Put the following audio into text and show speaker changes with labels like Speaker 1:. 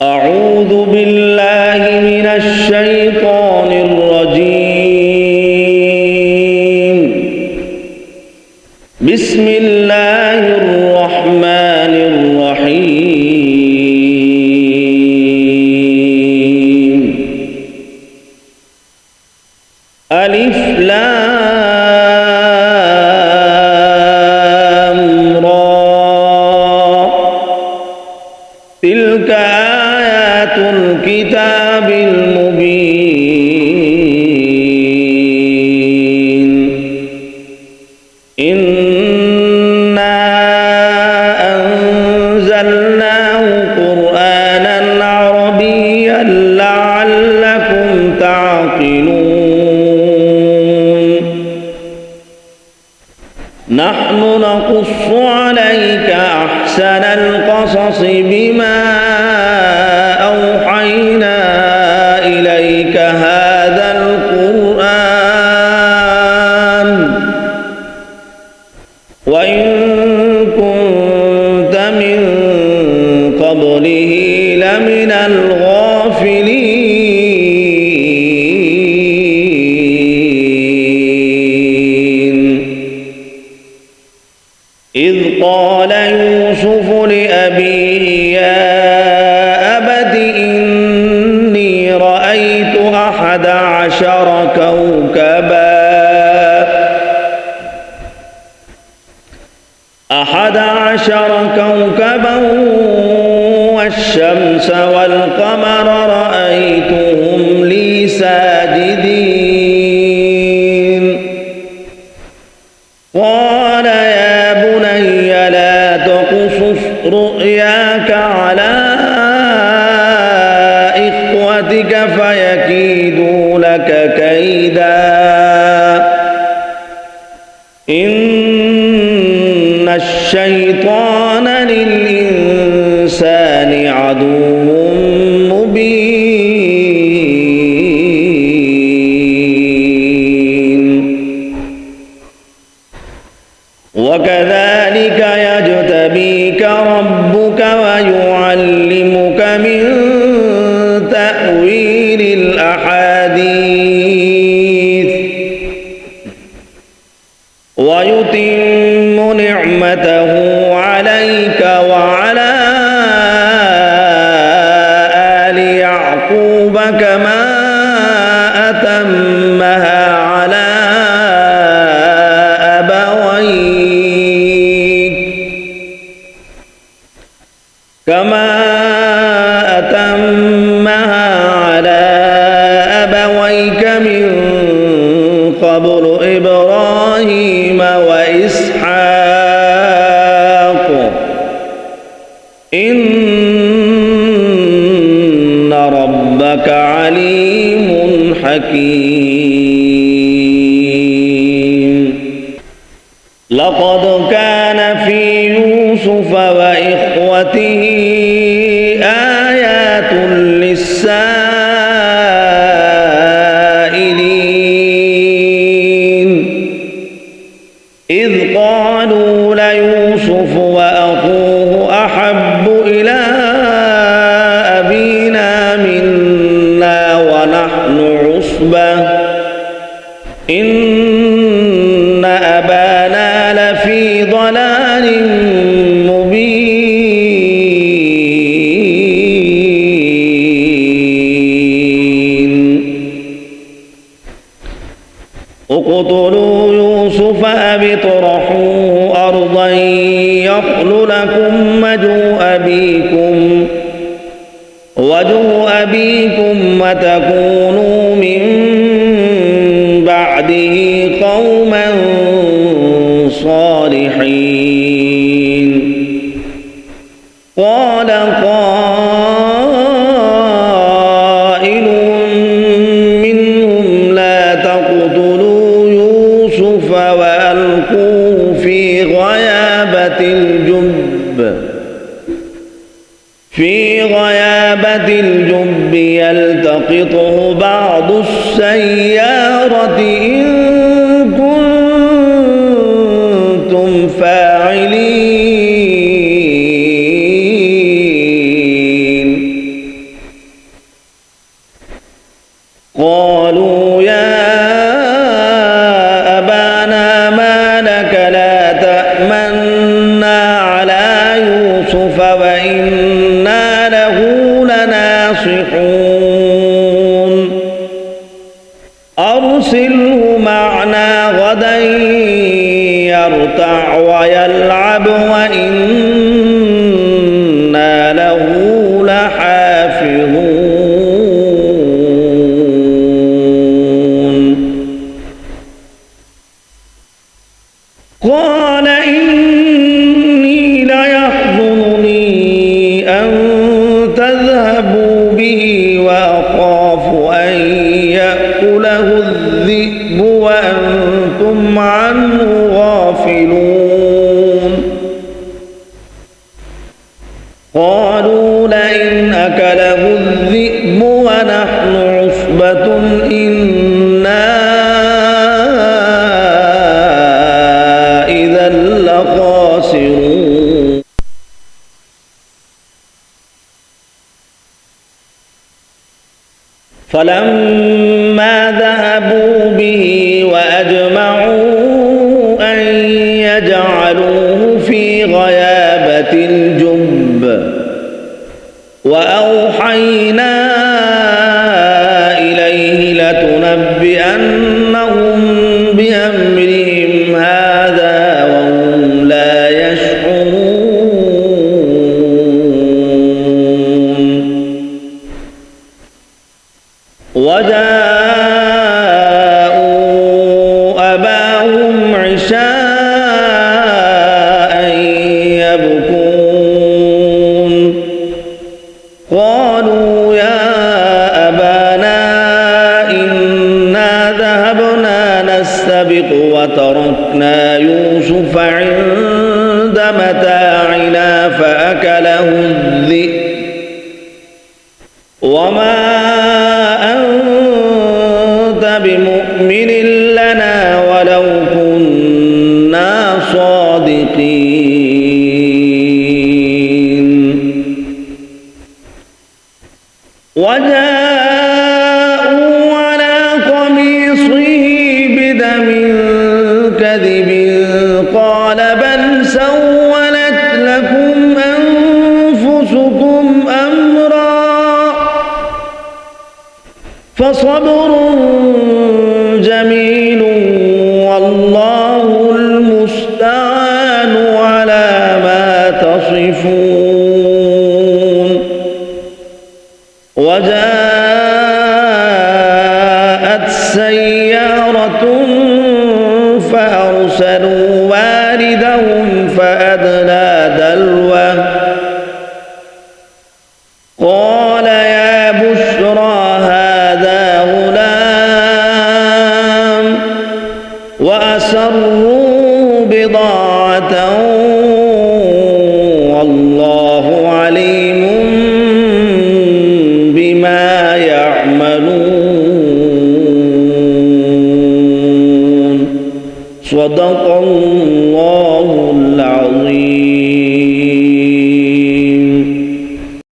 Speaker 1: أعوذ بالله من الشيطان الرجيم. بسم الله الرحمن الرحيم. ألف لام را. تلك آيات الكتاب المبين. إنا أنزلناه قرآنا عربيا لعلكم تعقلون. نحن نقص عليك أحسن القصص بما أوحينا إليك هذا القرآن وإن كنت من قبله لمن الغافلين. إذ قال يوسف لأبيه يا أبت إني رأيت 11 كوكبا والشمس والقمر رأيتهم لي ساجدين. قال يا بني لا تقصص رؤياك على إخوتك فيكيدوا لك كيدا. إن الشيطان للإنسان عدو مبين. وكذلك يجتبيك ربك ويعلمك من تأويل الأحاديث ويتم نعمته عليك وعلى آل يعقوب كما أتمها على أبويك من قبل إبراهيم وإسحاق إن ربك عليم حكيم. لقد كان في يوسف وإخوته آيات للسائلين. إذ قالوا ليوسف وأخوه أحب إلى أبينا منا ونحن عصبة إن أبانا لفي ضلال مبين. اقتلوا يوسف أو اطرحوه أرضا يخل لكم وجه أبيكم وتكونوا من بعده قوما صالحين. قال قائل منهم لا تقتلوا يوسف وألقوه في غيابة الجب يلتقطه بعض السيارة إن كنتم فاعلين. قالوا يا أبانا ما لك لا تأمنا على يوسف وإنا له لناصحون أرسله معنا غدا يرتع ويلعب وإنا له لحافظون قال إني ليحزنني أن تذهبوا به وأخاف أن يأكله الذئب وأنتم عنه غافلون قالوا لئن أكله الذئب ونحن عصبة إنا إذا لخاسرون فلما ذهبوا به وأجمعوا أن يجعلوه في غيابة الجب وأوحينا إليه لتنبئنهم بأمرهم هذا وهم لا يشعرون وجاءوا أباهم عشاء يبكون قالوا يا أبانا إنا ذهبنا نستبق وتركنا يوسف عند متاعنا فأكله الذئب وما أنت بمؤمن لنا ولو كنا صادقين وجاءوا على قميصه بدم كذب قال بل سولت لكم أنفسكم أمرا فصبر جميل والله المستعان على ما تصفون وجاءت سيارة فأرسلوا واردهم فأدلى دلوه قال يا بشرى هذا غلام وأسروا بضاعة والله عليم بما يعملون صدق الله